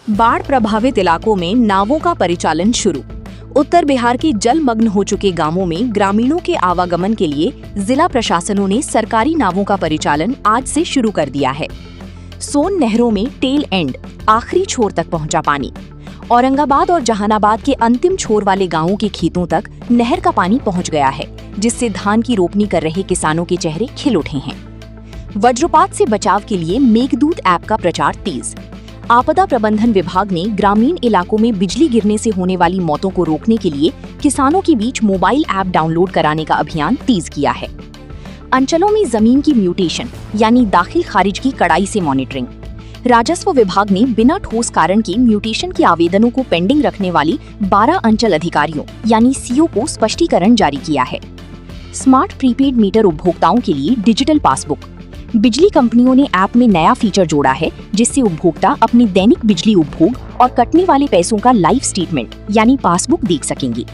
बाढ़ प्रभावित इलाकों में नावों का परिचालन शुरू। उत्तर बिहार के जलमग्न हो चुके गांवों में ग्रामीणों के आवागमन के लिए जिला प्रशासनों ने सरकारी नावों का परिचालन आज से शुरू कर दिया है। सोन नहरों में टेल एंड आखिरी छोर तक पहुंचा पानी। औरंगाबाद और जहानाबाद के अंतिम छोर वाले गांवों के खेतों तक नहर का पानी पहुंच गया है, जिससे धान की रोपनी कर रहे किसानों के चेहरे खिल उठे हैं। वज्रपात से बचाव के लिए मेघदूत ऐप का प्रचार तेज। आपदा प्रबंधन विभाग ने ग्रामीण इलाकों में बिजली गिरने से होने वाली मौतों को रोकने के लिए किसानों के बीच मोबाइल ऐप डाउनलोड कराने का अभियान तेज किया है। अंचलों में जमीन की म्यूटेशन यानी दाखिल खारिज की कड़ाई से मॉनिटरिंग। राजस्व विभाग ने बिना ठोस कारण के म्यूटेशन के आवेदनों को पेंडिंग रखने वाली 12 अंचल अधिकारियों यानी सीओ को स्पष्टीकरण जारी किया है। स्मार्ट प्रीपेड मीटर उपभोक्ताओं के लिए डिजिटल पासबुक। बिजली कंपनियों ने ऐप में नया फीचर जोड़ा है, जिससे उपभोक्ता अपने दैनिक बिजली उपभोग और कटने वाले पैसों का लाइव स्टेटमेंट यानी पासबुक देख सकेंगे।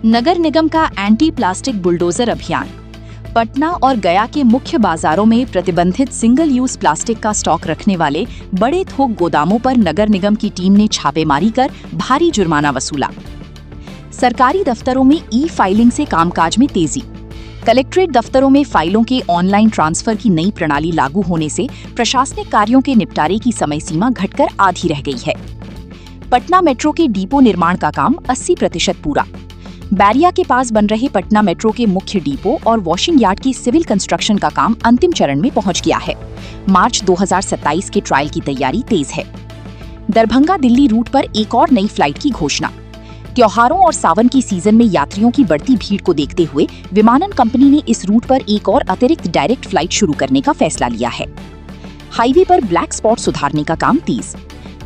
नगर निगम का एंटी प्लास्टिक बुलडोजर अभियान। पटना और गया के मुख्य बाजारों में प्रतिबंधित सिंगल यूज प्लास्टिक का स्टॉक रखने वाले बड़े थोक गोदामों पर नगर निगम की टीम ने छापेमारी कर भारी जुर्माना वसूला। सरकारी दफ्तरों में ई फाइलिंग से कामकाज में तेजी। कलेक्ट्रेट दफ्तरों में फाइलों के ऑनलाइन ट्रांसफर की नई प्रणाली लागू होने से प्रशासनिक कार्यों के निपटारे की समय सीमा घटकर आधी रह गई है। पटना मेट्रो के डिपो निर्माण का काम 80% पूरा। बैरिया के पास बन रहे पटना मेट्रो के मुख्य डिपो और वॉशिंग यार्ड की सिविल कंस्ट्रक्शन का काम अंतिम चरण में पहुंच गया है। मार्च 2027 के ट्रायल की तैयारी तेज है। दरभंगा दिल्ली रूट पर एक और नई फ्लाइट की घोषणा। त्योहारों और सावन की सीजन में यात्रियों की बढ़ती भीड़ को देखते हुए विमानन कंपनी ने इस रूट पर एक और अतिरिक्त डायरेक्ट फ्लाइट शुरू करने का फैसला लिया है। हाईवे पर ब्लैक स्पॉट सुधारने का काम तेज।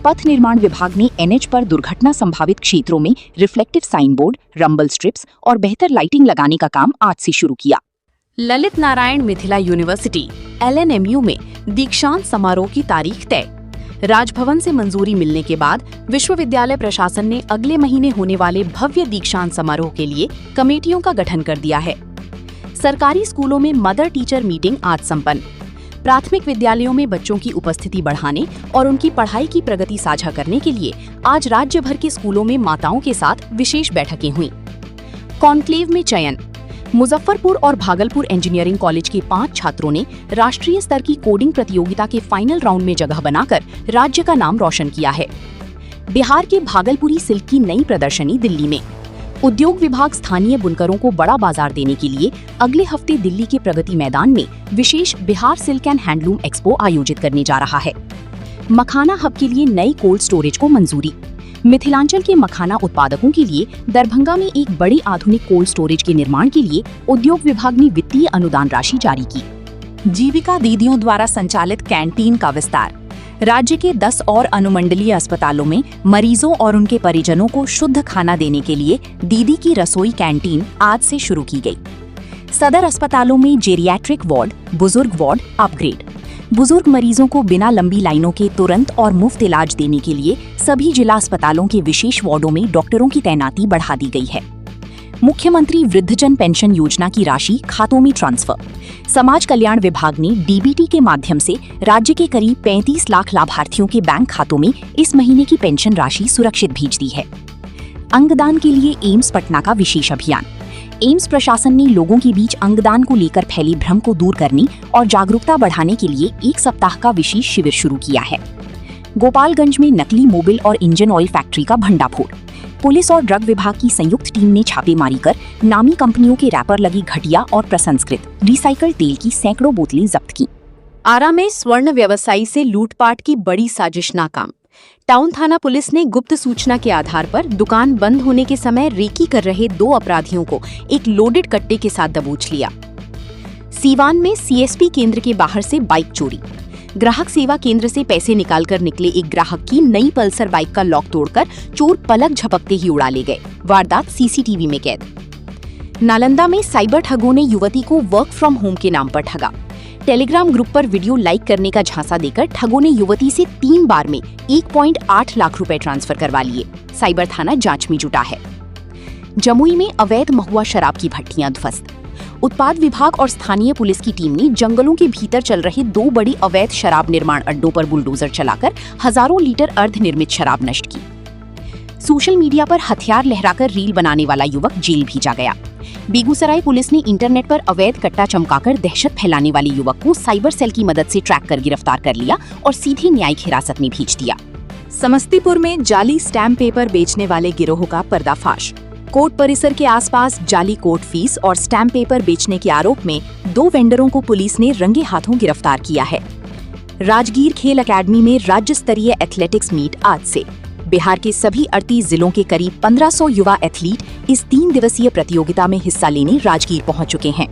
पथ निर्माण विभाग ने एनएच पर दुर्घटना संभावित क्षेत्रों में reflective sign board, rumble strips और बेहतर लाइटिंग लगाने का काम आज से शुरू किया। ललित नारायण मिथिला यूनिवर्सिटी LNMU में दीक्षांत समारोह की तारीख तय। राजभवन से मंजूरी मिलने के बाद विश्वविद्यालय प्रशासन ने अगले महीने होने वाले भव्य दीक्षांत समारोह के लिए कमेटियों का गठन कर दिया है। सरकारी स्कूलों में मदर टीचर मीटिंग आज संपन्न। प्राथमिक विद्यालयों में बच्चों की उपस्थिति बढ़ाने और उनकी पढ़ाई की प्रगति साझा करने के लिए आज राज्य भर के स्कूलों में माताओं के साथ विशेष बैठकें हुईं। कॉन्क्लेव में चयन। मुजफ्फरपुर और भागलपुर इंजीनियरिंग कॉलेज के 5 छात्रों ने राष्ट्रीय स्तर की कोडिंग प्रतियोगिता के फाइनल राउंड में जगह बनाकर राज्य का नाम रोशन किया है। बिहार के भागलपुरी सिल्क की नई प्रदर्शनी दिल्ली में। उद्योग विभाग स्थानीय बुनकरों को बड़ा बाजार देने के लिए अगले हफ्ते दिल्ली के प्रगति मैदान में विशेष Bihar silk and handloom expo आयोजित करने जा रहा है। मखाना हब के लिए नई कोल्ड स्टोरेज को मंजूरी। मिथिलांचल के मखाना उत्पादकों के लिए दरभंगा में एक बड़ी आधुनिक कोल्ड स्टोरेज के निर्माण के लिए उद्योग विभाग ने वित्तीय अनुदान राशि जारी की। जीविका दीदियों द्वारा संचालित कैंटीन का विस्तार। राज्य के 10 और अनुमंडलीय अस्पतालों में मरीजों और उनके परिजनों को शुद्ध खाना देने के लिए दीदी की रसोई कैंटीन आज से शुरू की गई। सदर अस्पतालों में जेरियाट्रिक वार्ड, बुजुर्ग वार्ड अपग्रेड। बुजुर्ग मरीजों को बिना लंबी लाइनों के तुरंत और मुफ्त इलाज देने के लिए सभी जिला अस्पतालों के विशेष वार्डों में डॉक्टरों की तैनाती बढ़ा दी गई है। मुख्यमंत्री वृद्धजन पेंशन योजना की राशि खातों में ट्रांसफर। समाज कल्याण विभाग ने DBT के माध्यम से राज्य के करीब 35 लाख लाभार्थियों के बैंक खातों में इस महीने की पेंशन राशि सुरक्षित भेज दी है। अंगदान के लिए एम्स पटना का विशेष अभियान। एम्स प्रशासन ने लोगों के बीच अंगदान को लेकर फैली भ्रम को दूर करने और जागरूकता बढ़ाने के लिए 1 सप्ताह का विशेष शिविर शुरू किया है। गोपालगंज में नकली मोबिल और इंजन ऑयल फैक्ट्री का भंडाफोड़। पुलिस और ड्रग विभाग की संयुक्त टीम ने छापेमारी कर नामी कंपनियों के रैपर लगी घटिया और प्रसंस्कृत रिसाइकल तेल की सैकड़ों बोतलें जब्त की। आरा में स्वर्ण व्यवसायी से लूटपाट की बड़ी साजिश नाकाम। टाउन थाना पुलिस ने गुप्त सूचना के आधार पर दुकान बंद होने के समय रेकी कर रहे 2 अपराधियों को एक लोडेड कट्टे के साथ दबोच लिया। सीवान में CSP केंद्र के बाहर से बाइक चोरी। ग्राहक सेवा केंद्र से पैसे निकालकर निकले एक ग्राहक की नई पल्सर बाइक का लॉक तोड़कर चोर पलक झपकते ही उड़ा ले गए। वारदात CCTV में कैद। नालंदा में साइबर ठगों ने युवती को वर्क फ्रॉम होम के नाम पर ठगा। टेलीग्राम ग्रुप पर वीडियो लाइक करने का झांसा देकर ठगों ने युवती से 3 बार में 1.8 लाख रुपए ट्रांसफर करवा लिए। साइबर थाना जांच में जुटा है। जमुई में अवैध महुआ शराब की भट्टियां ध्वस्त। उत्पाद विभाग और स्थानीय पुलिस की टीम ने जंगलों के भीतर चल रहे 2 बड़ी अवैध शराब निर्माण अड्डों पर बुलडोजर चलाकर हजारों लीटर अर्धनिर्मित शराब नष्ट की। सोशल मीडिया पर हथियार लहराकर रील बनाने वाला युवक जेल भेजा गया। बेगूसराय पुलिस ने इंटरनेट पर अवैध कट्टा चमकाकर दहशत फैलाने वाले युवक को साइबर सेल की मदद से ट्रैक कर गिरफ्तार कर लिया और सीधे न्यायिक हिरासत में भेज दिया। समस्तीपुर में जाली स्टैम्प पेपर बेचने वाले गिरोह का पर्दाफाश। कोर्ट परिसर के आसपास जाली कोर्ट फीस और स्टैम्प पेपर बेचने के आरोप में 2 वेंडरों को पुलिस ने रंगे हाथों गिरफ्तार किया है। राजगीर खेल अकेडमी में राज्य स्तरीय एथलेटिक्स मीट आज से। बिहार के सभी 38 जिलों के करीब 1500 युवा एथलीट इस 3 दिवसीय प्रतियोगिता में हिस्सा लेने राजगीर पहुंच चुके हैं।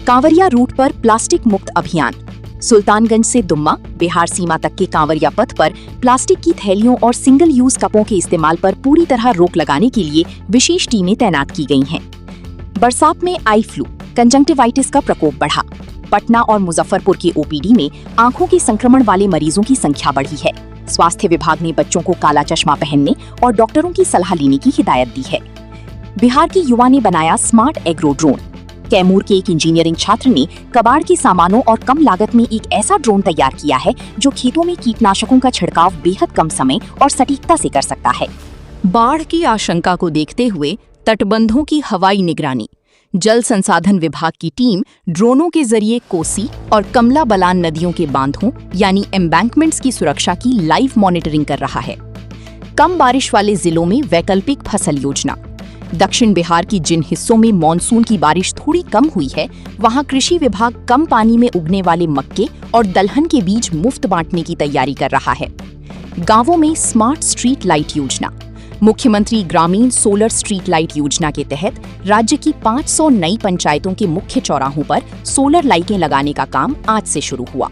कांवरिया रूट पर प्लास्टिक मुक्त अभियान। सुल्तानगंज से दुम्मा बिहार सीमा तक के कांवरिया पथ पर प्लास्टिक की थैलियों और सिंगल यूज कपों के इस्तेमाल पर पूरी तरह रोक लगाने के लिए विशेष टीमें तैनात की गई हैं। बरसात में आई फ्लू, कंजंक्टिवाइटिस का प्रकोप बढ़ा। पटना और मुजफ्फरपुर के ओपीडी में आंखों के संक्रमण वाले मरीजों की संख्या बढ़ी है। स्वास्थ्य विभाग ने बच्चों को काला चश्मा पहनने और डॉक्टरों की सलाह लेने की हिदायत दी है। बिहार के युवा ने बनाया स्मार्ट एग्रो ड्रोन। कैमूर के एक इंजीनियरिंग छात्र ने कबाड़ के सामानों और कम लागत में एक ऐसा ड्रोन तैयार किया है जो खेतों में कीटनाशकों का छिड़काव बेहद कम समय और सटीकता से कर सकता है। बाढ़ की आशंका को देखते हुए तटबंधों की हवाई निगरानी। जल संसाधन विभाग की टीम ड्रोनों के जरिए कोसी और कमला बलान नदियों के बांधों यानी एम्बैंकमेंट्स की सुरक्षा की लाइव मॉनिटरिंग कर रहा है। कम बारिश वाले जिलों में वैकल्पिक फसल योजना। दक्षिण बिहार की जिन हिस्सों में मॉनसून की बारिश थोड़ी कम हुई है, वहां कृषि विभाग कम पानी में उगने वाले मक्के और दलहन के बीज मुफ्त बांटने की तैयारी कर रहा है। गांवों में स्मार्ट स्ट्रीट लाइट योजना। मुख्यमंत्री ग्रामीण सोलर स्ट्रीट लाइट योजना के तहत राज्य की 500 नई पंचायतों के मुख्य चौराहों पर सोलर लाइटें लगाने का काम आज से शुरू हुआ।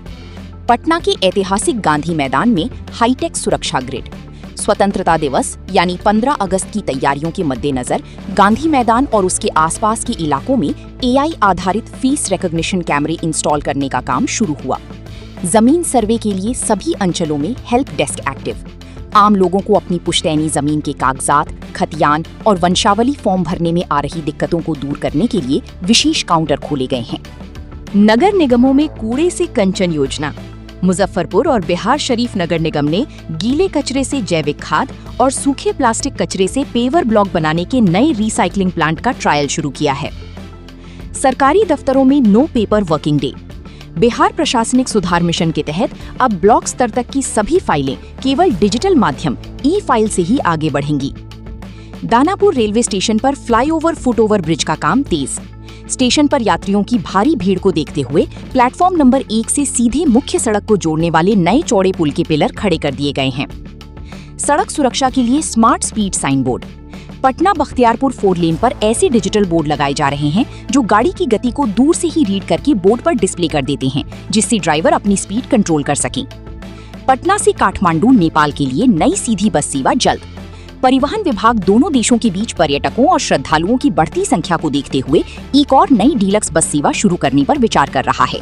पटना के ऐतिहासिक गांधी मैदान में हाईटेक सुरक्षा ग्रिड। स्वतंत्रता दिवस यानी 15 अगस्त की तैयारियों के मद्देनजर गांधी मैदान और उसके आसपास के इलाकों में AI आधारित फेस रिकॉग्निशन कैमरे इंस्टॉल करने का काम शुरू हुआ। जमीन सर्वे के लिए सभी अंचलों में हेल्प डेस्क एक्टिव। आम लोगों को अपनी पुश्तैनी जमीन के कागजात, खतियान और वंशावली फॉर्म भरने में आ रही दिक्कतों को दूर करने के लिए विशेष काउंटर खोले गए हैं। नगर निगमों में कूड़े से कंचन योजना। मुजफ्फरपुर और बिहार शरीफ नगर निगम ने गीले कचरे से जैविक खाद और सूखे प्लास्टिक कचरे से पेवर ब्लॉक बनाने के नए रिसाइकलिंग प्लांट का ट्रायल शुरू किया है। सरकारी दफ्तरों में no paper working day. Bihar प्रशासनिक सुधार मिशन के तहत अब ब्लॉक स्तर तक की सभी फाइलें केवल डिजिटल माध्यम ई-फाइल से ही आगे बढ़ेंगी। दानापुर रेलवे स्टेशन पर फ्लाईओवर फुटओवर ब्रिज का काम तेज। स्टेशन पर यात्रियों की भारी भीड़ को देखते हुए प्लेटफॉर्म नंबर 1 से सीधे मुख्य सड़क को जोड़ने वाले नए चौड़े पुल के पिलर खड़े कर दिए गए हैं। सड़क सुरक्षा के लिए smart speed sign board. Patna Bakhtiyarpur 4 lane पर ऐसे डिजिटल बोर्ड लगाए जा रहे हैं जो गाड़ी की गति को दूर से ही रीड करके बोर्ड पर डिस्प्ले कर देते हैं, जिससे ड्राइवर अपनी स्पीड कंट्रोल कर सके। पटना से काठमांडू नेपाल के लिए नई सीधी बस सेवा जल्द। परिवहन विभाग दोनों देशों के बीच पर्यटकों और श्रद्धालुओं की बढ़ती संख्या को देखते हुए एक और नई डीलक्स बस सेवा शुरू करने पर विचार कर रहा है।